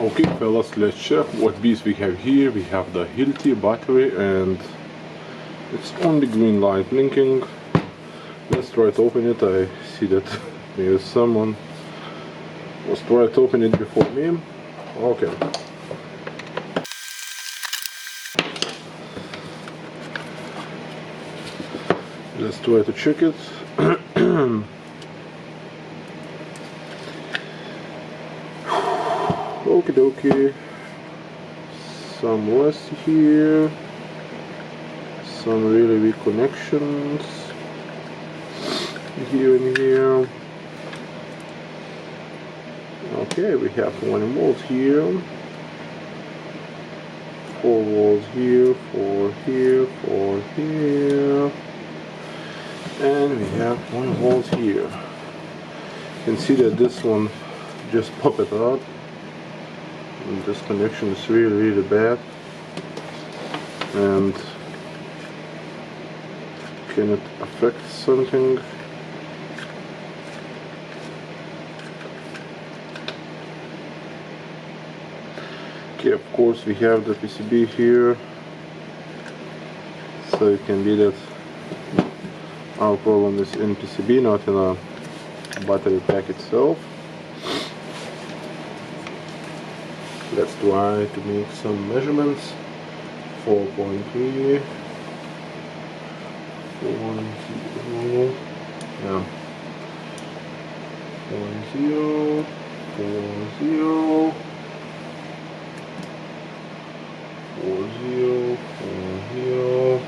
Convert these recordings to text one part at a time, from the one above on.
Okay fellas, let's check what bees we have here. We have the Hilti battery and it's only green light blinking. Let's try to open it. I see that there's someone was trying to open it before me. Okay. Let's try to check it. Okie dokie. Some rust here. Some really weak connections here and here. Okay, we have 1 volt here. 4 volts here, 4 here, 4 here. And we have 1 volt here. You can see that this one just popped it out. And this connection is really bad. And can it affect something? Okay, of course we have the PCB here, so it can be that our problem is in PCB, not in a battery pack itself. Let's try to make some measurements. 4.3, 4.0, yeah, 4.0, 4.0, 4.0, 4.0.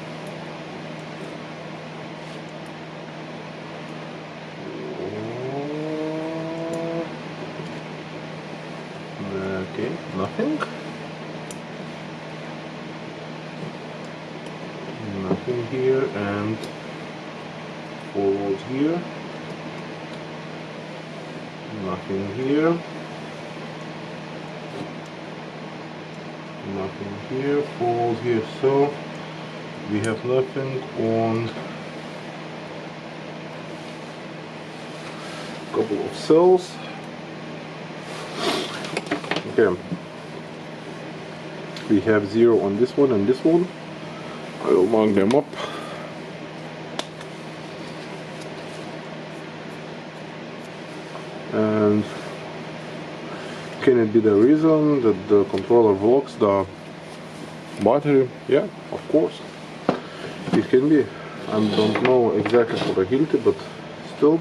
Okay, nothing. Nothing here, and 4 volts here. Nothing here. Nothing here. 4 volts here. So we have nothing on a couple of cells. Okay, we have 0 on this one and this one. I will mark them up. And can it be the reason that the controller blocks the battery? Yeah, of course it can be. I don't know exactly for the Hilti, but still,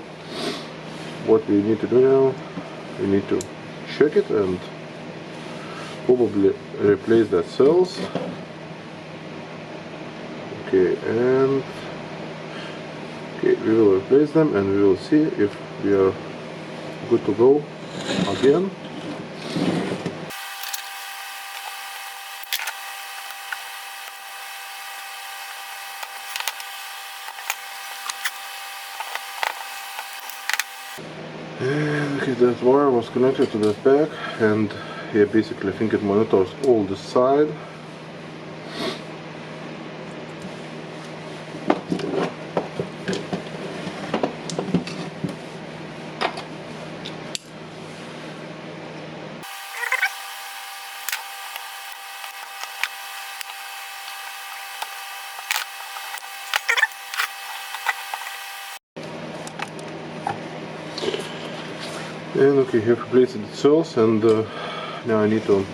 what we need to do now, we need to check it and probably replace the cells. Okay, and okay, we will replace them and we will see if we are good to go again. And okay, that wire was connected to the back, and yeah, basically I think it monitors all the side. And okay, here replaced the cells, and now I need to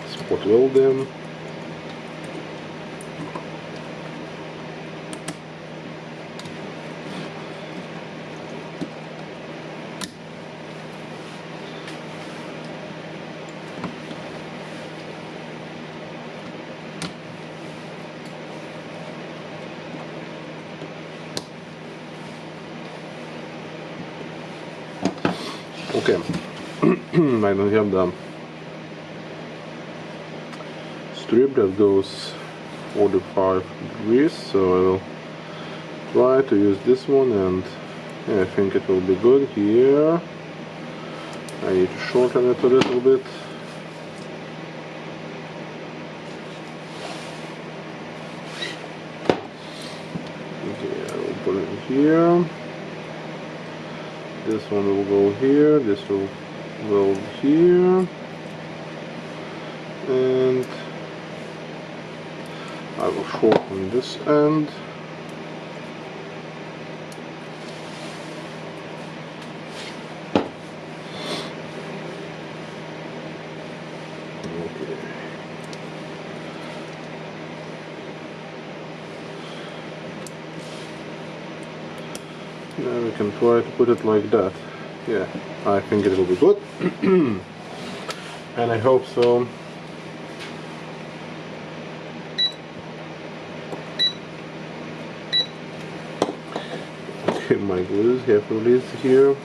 spot weld them. Okay, I don't have the strip that goes 45 degrees, so I will try to use this one, and yeah, I think it will be good here. I need to shorten it a little bit. Okay, I will put it here. This one will go here, this will weld here, and I will shorten this end. Okay. Now we can try to put it like that. Yeah, I think it will be good. And I hope so. Okay, my glues have released here.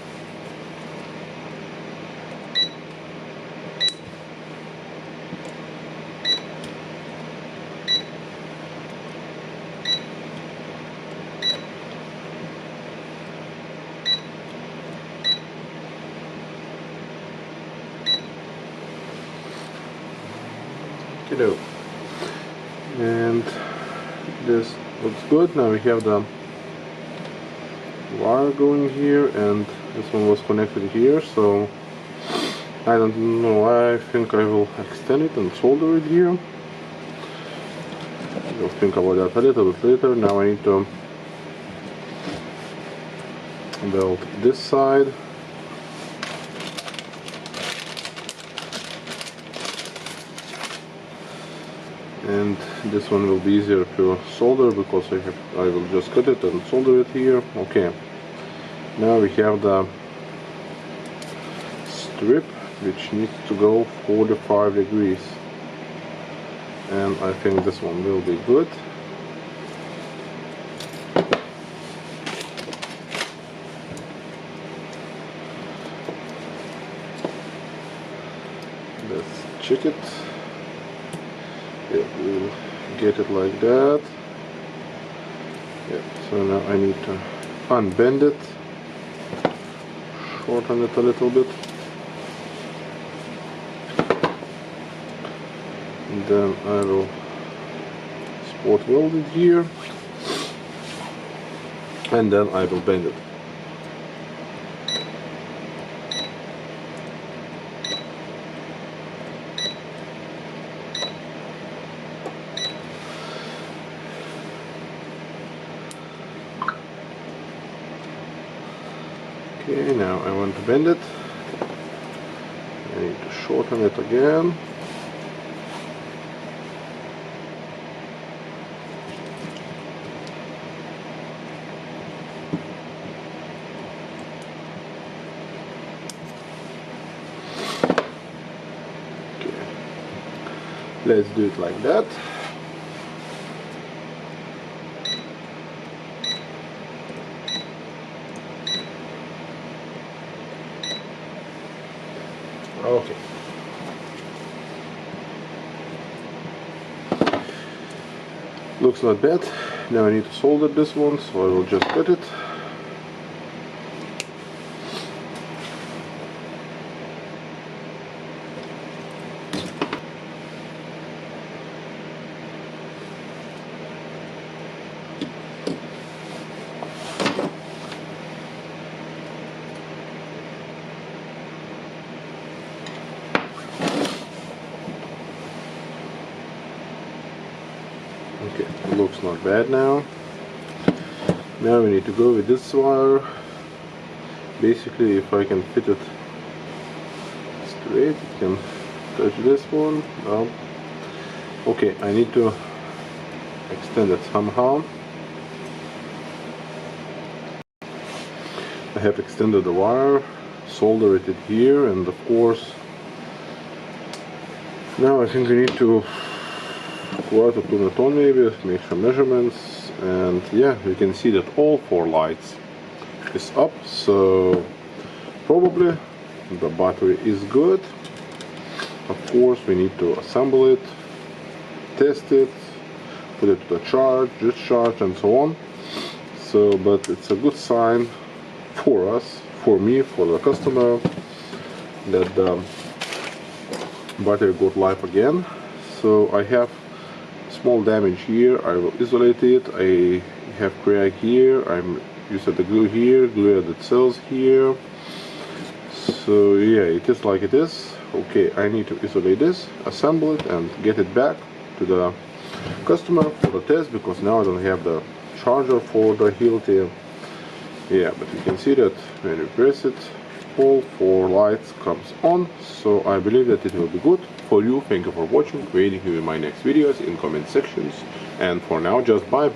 Hello. And this looks good. Now we have the wire going here, and this one was connected here, so I don't know, I think I will extend it and solder it here. We'll think about that a little bit later. Now I need to weld this side. And this one will be easier to solder because I will just cut it and solder it here. Okay. Now we have the strip which needs to go 45 degrees. And I think this one will be good. Let's check it. Yeah, we'll get it like that. Yeah, so now I need to unbend it, shorten it a little bit, and then I will spot weld it here, and then I will bend it. Okay, now I want to bend it. I need to shorten it again. Okay, let's do it like that. Okay. Looks not bad. Now I need to solder this one, so I will just cut it. Okay, looks not bad now. Now we need to go with this wire. Basically, if I can fit it straight, it can touch this one. No. Okay, I need to extend it somehow. I have extended the wire, soldered it here, and of course, now I think we need to go out of the ton maybe, make some measurements, and yeah, you can see that all 4 lights is up, so probably the battery is good. Of course, we need to assemble it, test it, put it to the charge, discharge, and so on. So, but it's a good sign for us, for me, for the customer, that the battery got life again. So I have small damage here. I will isolate it. I have crack here. I'm used the glue here, glue the cells here. So yeah, it is like it is. Okay, I need to isolate this, assemble it, and get it back to the customer for the test, because now I don't have the charger for the Hilti. Yeah, but you can see that when you press it, all 4 lights comes on, so I believe that it will be good for you. Thank you for watching, waiting you in my next videos in comment sections, and for now just bye.